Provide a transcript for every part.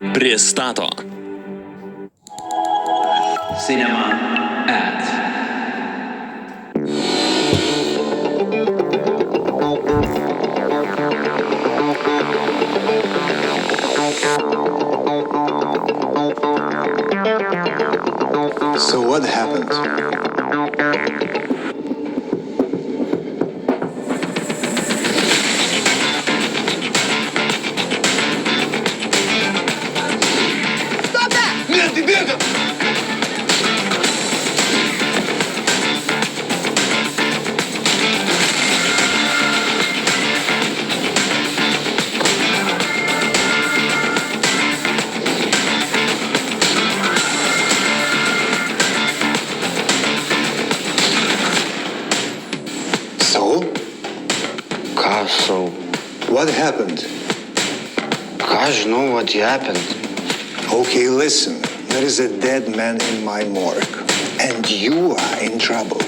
pristato Cinema Ads. So what happened? Stop that! Merda! So? So, What happened? gosh, know what happened. Okay, listen. There is a dead man in my morgue. And you are in trouble.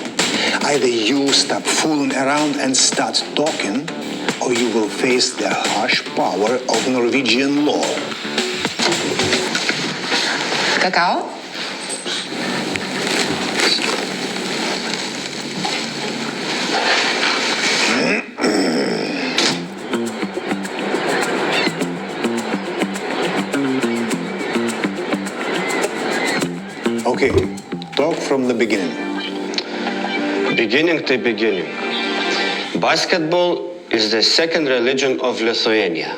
Either you stop fooling around and start talking, or you will face the harsh power of Norwegian law. Какао? Okay, talk from the beginning. Beginning to beginning. Basketball is the second religion of Lithuania.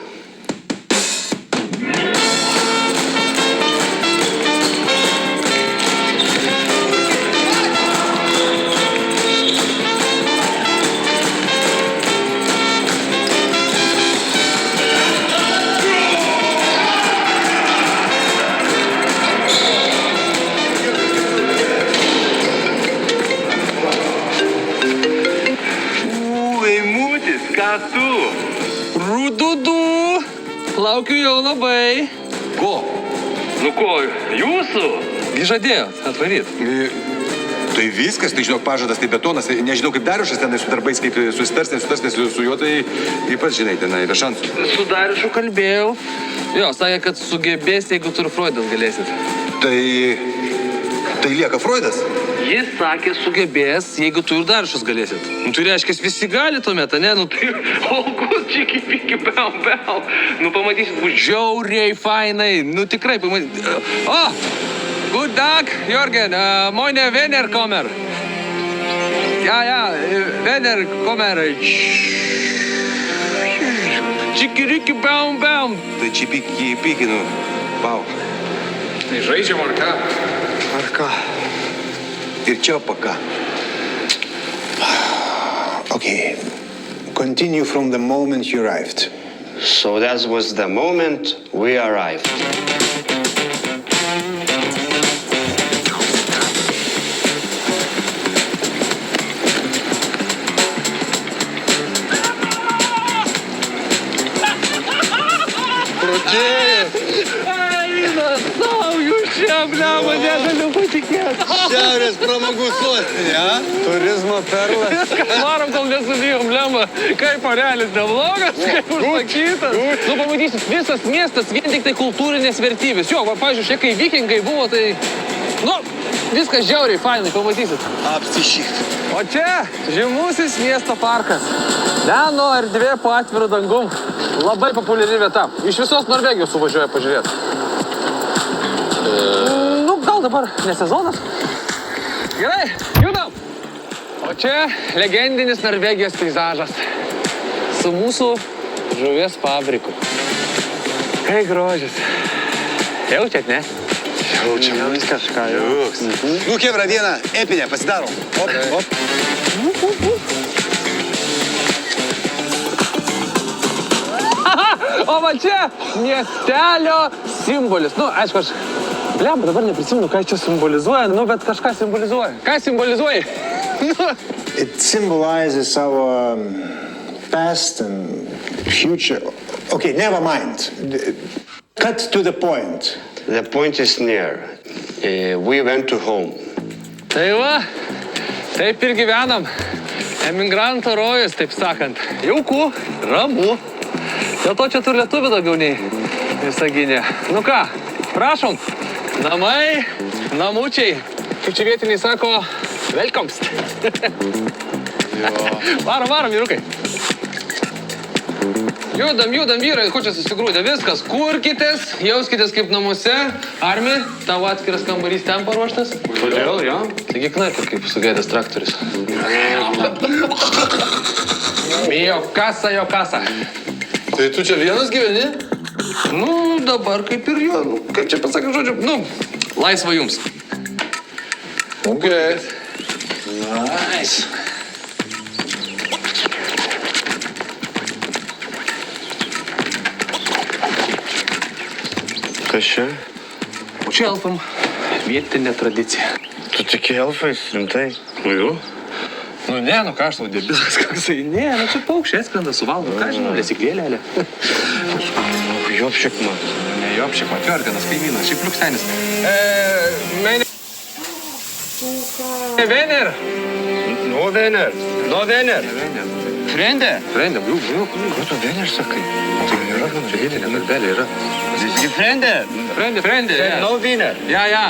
Eimutis, ką tu? Rududu! Laukiu jau labai. Ko? Nu ko, jūsų? Žadėjot atvaryti. Tai viskas, tai žinok, pažadas, tai betonas, nežinau kaip Dariušas tenai su darbais, kaip susitars, nesusitars su juo, tai kaip pats žinai, tenai be šansų. Su Dariušu kalbėjau. Jo, sakė, kad sugebės, jeigu tu ir Freudas galėsit. Tai lieka Freudas? Jis sakė, sugebės, jeigu tu ir Dariušas galėsit. Nu, tai reiškia, visi gali tuomet, ne? Nu, tai... Olgus, čiki, piki, bel. Nu, pamatysit, bus žiauriai fainai. Nu, tikrai pamatysit. Good dag, Jörgen. Meine Werner kommer. Ja, Werner kommer. Čikiriki, baum. Tai čia piki, nu, pau. Tai žaidžiam ar ką? Ar ką? Ir čia paka. Okay, continue from the moment you arrived. So that was the moment we arrived. Bliama, negaliu patikėti. Šiaurės pramogų sostinė, a? Turizmo perlas. Varom, kol nesudėjom, bliama. Kaip arealis neblogas, kaip užsakytas. Nu, pamatysit, visas miestas vien tik tai kultūrinės vertybės. Jo, pavyzdžiui, kai vikingai buvo, tai... Nu, viskas žiauriai fainai, pamatysit. Apsišyk. O čia žymusis miesto parkas. Meno erdvė po atviru dangum. Labai populiari vieta. Iš visos Norvegijos suvažiuoja pažiūrėti. Nu, gal dabar ne sezonas. Gerai, judam. O čia legendinis Norvegijos peizažas. Su mūsų žuvies fabriku. Kai grožis. Jaučiat, ne? Jaučiam. Kažką jau. Nu, kebra, vieną epinę pasidarom. Op. O va čia miestelio simbolis. Nu, aišku, aš... Bliam, dabar neprisimenu, ką čia simbolizuoja, nu, bet kažką simbolizuoja. Ką simbolizuoja? It symbolizes our past and future. Okay, never mind. Cut to the point. The point is near. We went to home. Tai va, taip ir gyvenam. Emigranto rojus, taip sakant. Jauku, ramu. Dėl to čia turi lietuvių daugiau nei Visaginė. Nu ką, prašom. Namai, namučiai. Kaip čia vietiniai sako, welcomes. Varom, vyrukai. Judam, vyrai, ko čia susigrūdė, viskas. Kurkitės, jauskitės kaip namuose. Armi, tavo atskiras kambarys ten paruoštas? Kodėl, jo? Taigi knarkit kaip sugedęs traktorius. Jo kasa. Tai tu čia vienas gyveni? Nu, dabar kaip ir jo, nu, kaip čia pasakė žodžiu, nu, laisva jums. Ok. Nice. Kas čia? Čia elfam vietinė tradicija. Tu tiki elfais, rimtai? Nu jau? Nu ne, nu ką aš tau debilas, koksai. Ne, nu čia paukščiai skrenda su valdu, ką žinau, lesyklėlė. Jopšik man. Ne jopšik, man Jorganas kaimynas, šiaip liuksenis. Vener. No Vener. Frende. Frende, bliūk. Ko tu Vener sakai? Tai yra, čia vietinė kalbelė yra. Frende. Frende, No Vener. Ja.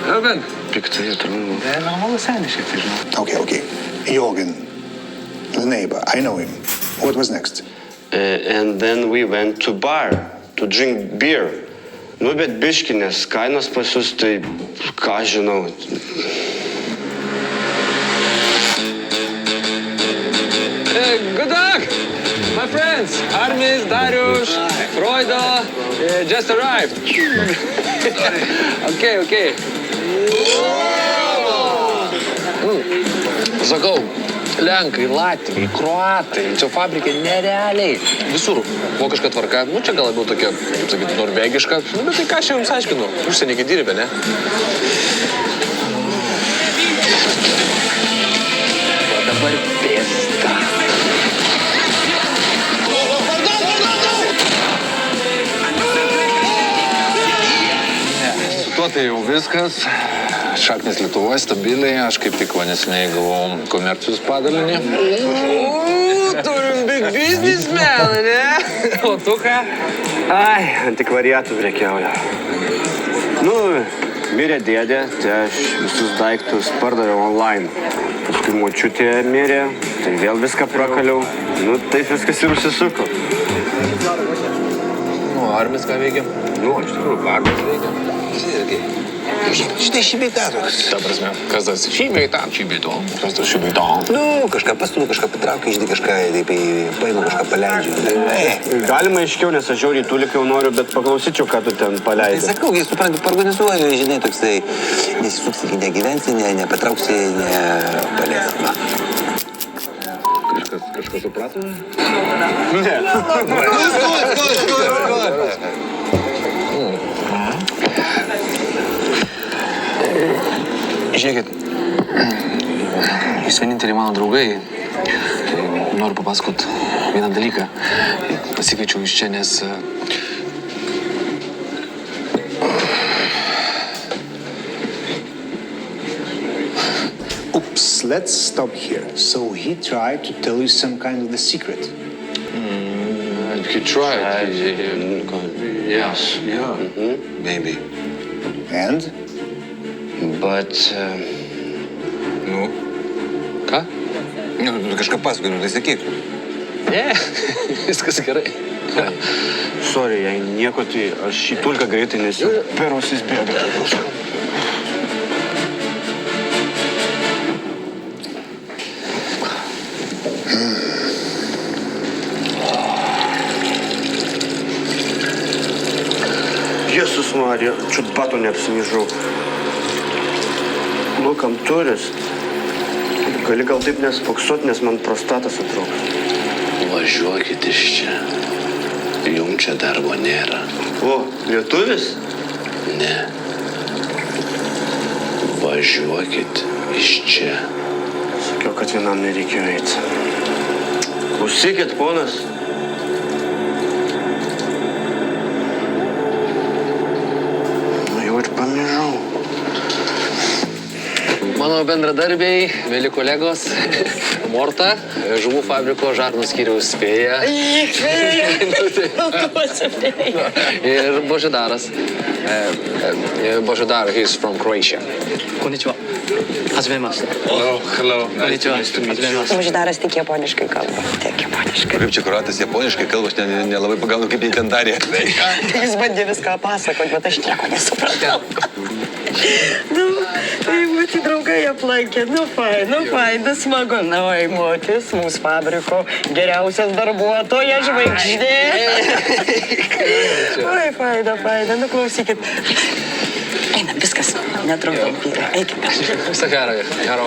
Eugen. Piktai atrodo. Normalu senis šiek tiek, žinau. Okay. Jorgen, the neighbor, I know him. What was next? And then we went to bar to drink beer. Nu, bet biškinės kainos pas jūs, tai ką žinau. Good luck, my friends. Armis, Darius, Freudo, just arrived. Okay. Sakau, lenkai, latviai, kroatai, čia fabrikai nerealiai. Visur vokiška tvarka, nu čia gal labiau tokia, kaip sakyti, norvegiška. Nu, bet tai ką aš jums aiškinu, užsienį kai dirbė, ne? O dabar pėsta. Tuo tai jau viskas. Šaknis Lietuvoje stabiliai. Aš kaip tik neseniai gavau komercijos padalinį. Turim big businessman, ne? O tu ką? Ai, antikvariatų prekiauja. Nu, mirė dėdė, tai aš visus daiktus pardaviau online. Paskui močiutė mirė, tai vėl viską prakaliau. Nu, taip viskas ir užsisuko. Nu, Armis ką veikia? Nu, iš tikrųjų, Armis veikia. Irgi. Šitai šibėtatos. Ta prasme, kas tas šybei tam, kas tas šybei tam? Nu, kažką pastumiu, kažką patraukiu, išdį kažką, taip paimu, kažką paleidžiu. Galima aiškiau, nes aš žiauriai tulikai jau noriu, bet paklausyčiau, ką tu ten Tai paleidai. sakau, jis suprantu, organizuoju, žinai, toksai, nesisuksi, negyvensi, nepatrauksi, nepaleisi. Kažką suprato? Žiūrėkit, jūs vieninteliai mano draugai, tai noriu papasakot vieną dalyką. Pasikviečiau iš čia, nes... Oops, let's stop here. So he tried to tell you some kind of the secret. He tried. Yes. Maybe. And? But... Nu, Ką? nu, kažką pasakoju, nu, tai sakyk. Ne, viskas gerai. Sorry, jei nieko, tai aš į tulką greitai, nes jau per ausis bėga. Jėzus Marija, čiut batų neapsimyžau. Nu, kam turis? Gali gal taip nespoksot, nes man prostatas atrodo. Važiuokit iš čia. Jum čia darbo nėra. O, lietuvis? Ne. Važiuokit iš čia. Sakiau, kad vienam nereikėjo eiti. Klausykit, ponas. Nu, jau ir pamižau. Mano bendradarbiai, mėly kolegos, Morta, žuvų fabriko žarnų skyriaus spėja. Ir Božidaras. Božidar, he's from Croatia. Konnichiwa. Hajimemashite. Hello. Konnichiwa. Hajimemashite. Božidaras tik japoniškai kalba. Tik japoniškai. Kaip čia kroatas japoniškai kalba, aš nelabai pagaunu, kaip jie ten darė. Jis bandė viską pasakoti, bet aš nieko nesupratau. Tai būti draugai aplankė. Nu, faina, smagu. Na, Eimutis, mūsų fabriko geriausias darbuotojas, žvaigždė. Oi, faina. Nu, klausykit. Einam, viskas. Netrukdom, vyrai. Eikime. Visą gerą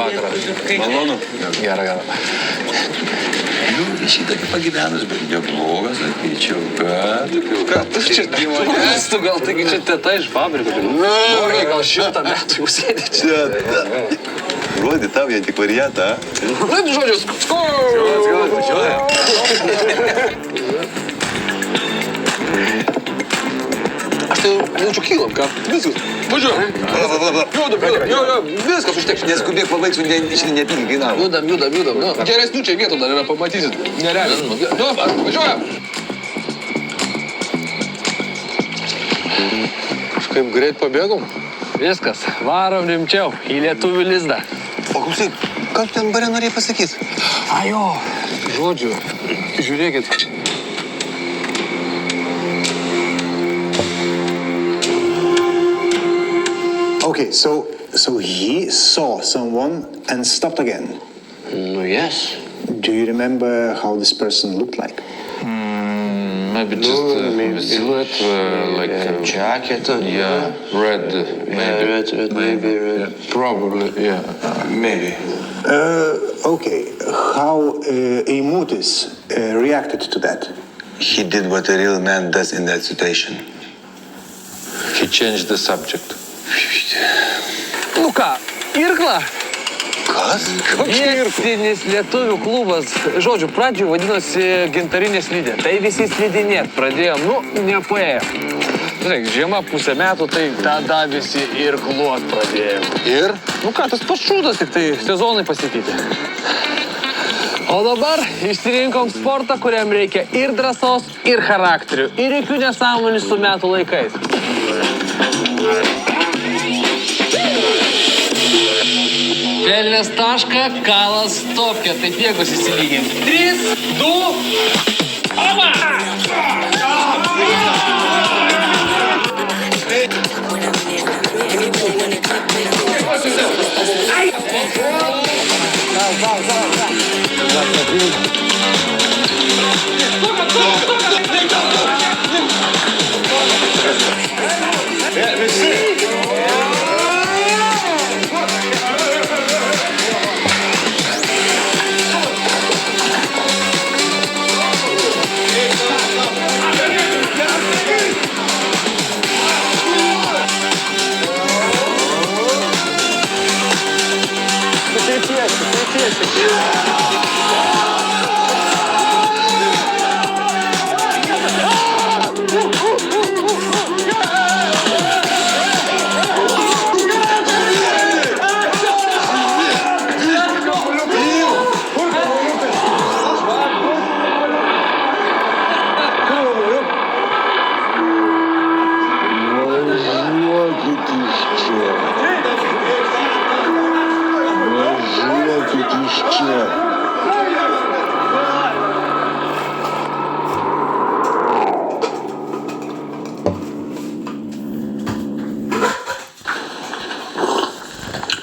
vakarą. Malonu. Gerą. Nu, šitą kaip pagyvenus, bet neblogas, sakyčiau, bet... Ką tu čia dimoji? Tu gal taigi čia teta iš fabriko. Gal 100 metų jau sėdi čia. Rodi tau jie tik variantą, Vat žodžius. Aš tai jaučiu kylam, ką? Viskas. Važiuojam. Judam. Viskas užteks. Neskubėk pabaigsiu, šiandien nepykai kainavo. Judam. Nu, geresnių čia vietų dar yra, pamatysit. Nerealiai. Nu, važiuojam. Kažkaip greit pabėgom. Viskas, varom rimčiau į lietuvių lizdą. O klausyk, ką tu ten bare norėjai pasakyti? Ajo, žodžiu, žiūrėkit. Okay, so he saw someone and stopped again. No, yes. Do you remember how this person looked like? Maybe just silhouette, like Jacket. yeah, red, maybe. Red. Probably, yeah. Maybe. Okay, how Eimutis reacted to that? He did what a real man does in that situation. He changed the subject. Nu ką, irkla? Kas? Vietinis lietuvių klubas. Žodžiu, pradžioje vadinosi Gintarinė slidė. Tai visi slidinėt pradėjom, nepaėjo. Žiūrėk, žiema pusę metų, tai tada visi irkluot pradėjom. Ir? Nu ką, tas pats šūdas, tik tai sezonai pasikeitė. O dabar išsirinkom sportą, kuriam reikia ir drąsos, ir charakterių, ir jokių nesąmonių su metų laikais. Pelnės tašką, kalas stopkė, taip jėgos įsilyginti. 3, 2, oba!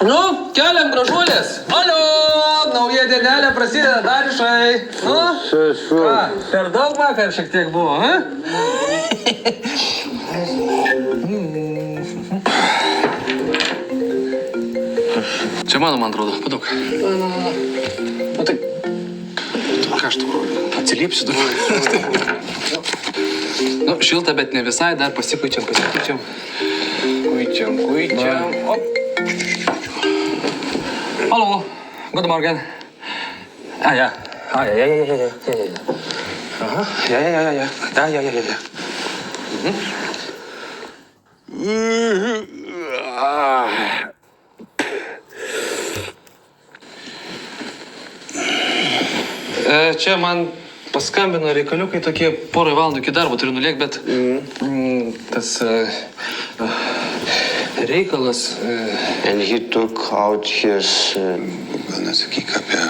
Nu, keliam gražuolės. Alio, nauja dienelė prasideda, Darišai. Nu, ką, per daug vakar šiek tiek buvo, ha? Čia mano, man atrodo, padaug. Nu tai, ką aš tau atsiliepsiu dabar. Nu, šilta, bet ne visai, dar pasikuičiam. Kuičiam. Op. Hallo, guten Morgen. Ja. Aha, ja. Čia man paskambino reikaliukai tokie, porai valandų iki darbo turiu nulėkti, bet tas reikalas... And he took out his Gal nesakyk apie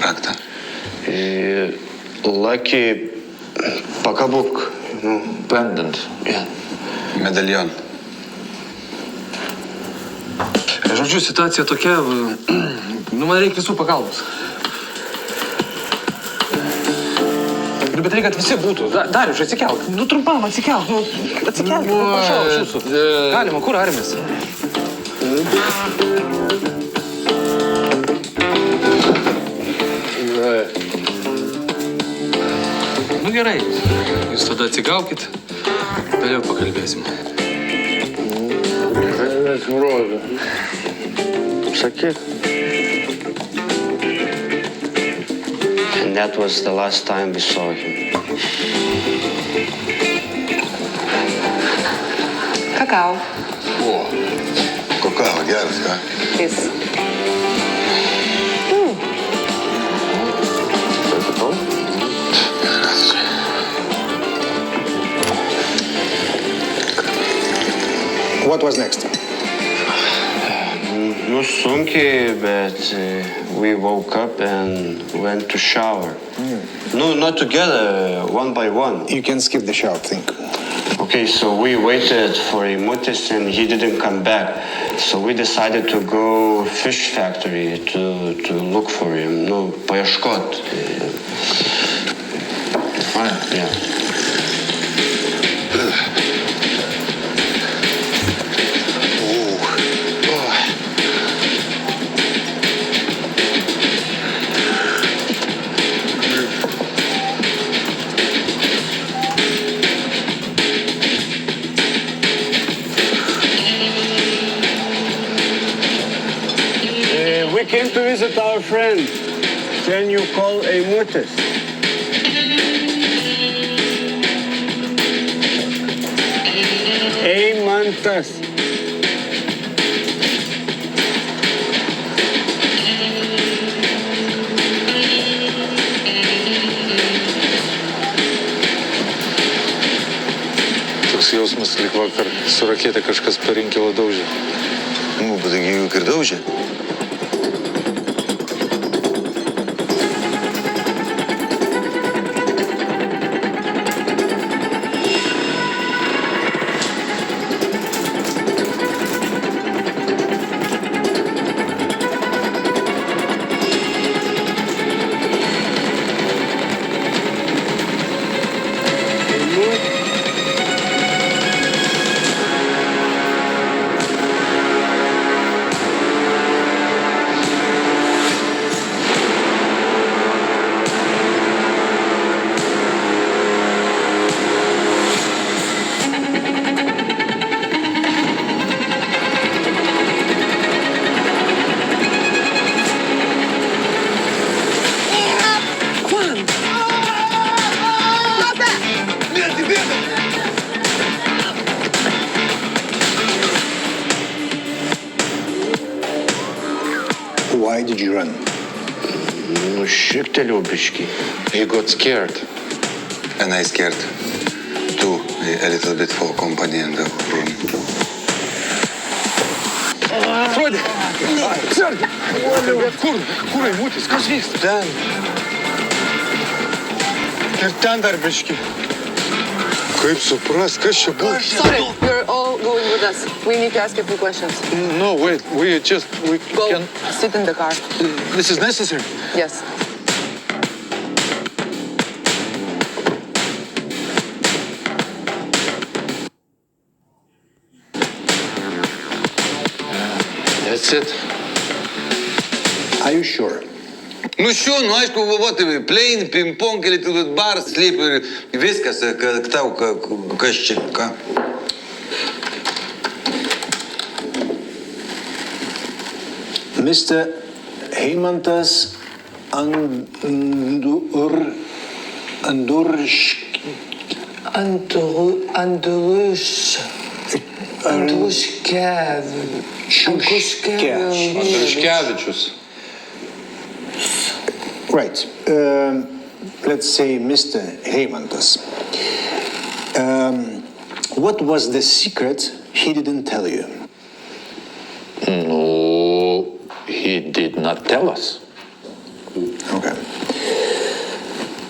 raktą. lucky pakabuk. Pendant. Yeah. Medalioną. Žodžiu, situacija tokia, man reikia visų pagalbos. Bet reikia, kad visi būtų. Dariuš, atsikelk. Trumpam atsikelk. Atsikelk, prašau iš jūsų. Galima, kur armės? Gerai. Jūs tada atsigaukit, vėliau pakalbėsim. Sakyk. And that was the last time we saw him. Kakao. O, kakao, geras, ką? Please. What was next? Nu, sunkiai, but we woke up and went to shower. No, not together, one by one. You can skip the shower thing. Okay, so we waited for Imutis and he didn't come back. So we decided to go fish factory to look for him. No, paieškot. Fine. Yeah. We came to visit our friend. Can you call Eimutis? Eimantas. Toks jausmas, lyg vakar su rakete kažkas per inkilą daužė. Nu, bet taigi juk ir daužė. Why did you run? Nu, šiktelėjau biškį. He got scared. And I scared too, a little bit for company in the room. Frodi! Sergi! Kur Eimutis? Kas vyksta? Ten. Ir ten dar biški. Kaip supras, kas čia buvo? Sorry, you're all going with us. We need to ask you a few questions. No, wait, we Go, can... sit in the car. This is necessary. Yes. That's it. Are you sure? Nu що, ну aišku, вот, плейн, пинг-понг, или тут бар, сліп, viskas, tau, kas čia, ką? Mr. Heimantas Andriuškevičius. Right. Let's say Mr. Heimantas. What was the secret he didn't tell you? No, he did not tell us. Okay.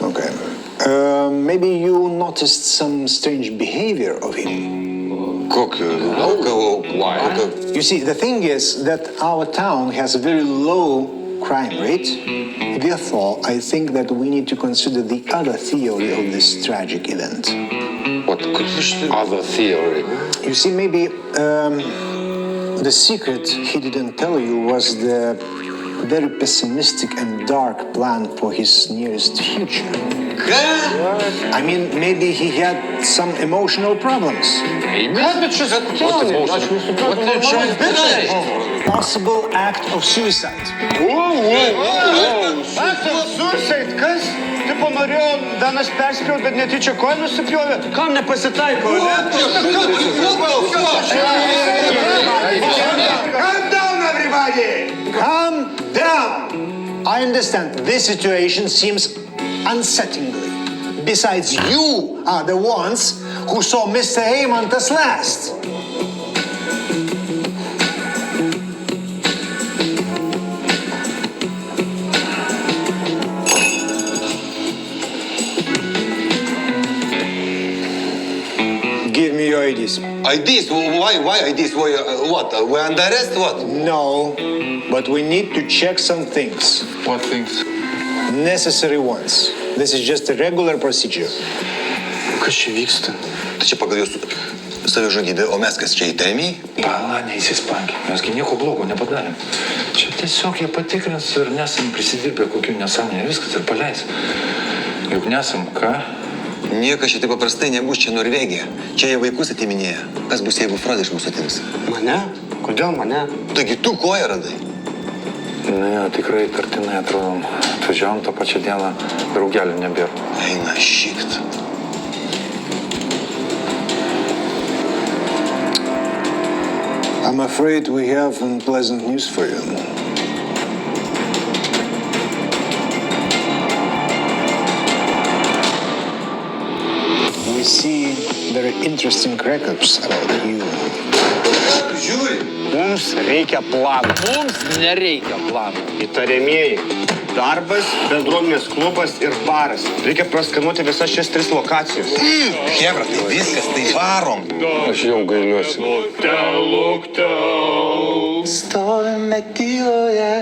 Okay. Maybe you noticed some strange behavior of him. Why? You see, the thing is that our town has a very low crime rate. Therefore, I think that we need to consider the other theory of this tragic event. What other theory? You see, maybe the secret he didn't tell you was the very pessimistic and dark plan for his nearest future. I mean, maybe he had some emotional problems. Possible act of suicide. Suicide, kas? Tipo norėjau, Danas perspėjo, bet netyčia koją nusipjovė. Kam nepasitaiko, ne? Calm down, everybody! Calm down! I understand this situation seems unsettlingly. Besides, you are the ones who saw Mr. Heimantas last. Give me your IDs. IDs? Why IDs? What? We're under arrest? What? No, but we need to check some things. What things? Necessary ones. This is just a regular procedure. Kas čia vyksta? Tai čia pagal jūsų savižudybę, o mes kas čia įtariami? Pala, neįsispankime, mesgi nieko blogo nepadarėm. Čia tiesiog jie patikrins ir nesam prisidirbę kokių nesąmonė, viskas ir paleis. Juk nesam, ką? Niekas čia taip paprastai nebus, čia Norvegija. Čia jie vaikus atiminėja. Kas bus, jeigu Frodą iš mūsų atims? Mane? Kodėl mane? Taigi tu koją radai. Ne, tikrai tartinai atrodom. Atvažiavom tą pačią dieną, draugelių nebėra. Eina šikt. I'm afraid we have unpleasant news for you. We see very interesting records about you. Žiūri. Mums reikia plano. Mums nereikia plano. Įtariamieji. Darbas, bendruomenės klubas ir baras. Reikia praskanuoti visas šias 3 lokacijas. Hebra, tai viskas, tai varom. Aš jau gailiuosi. Stovime tyloje.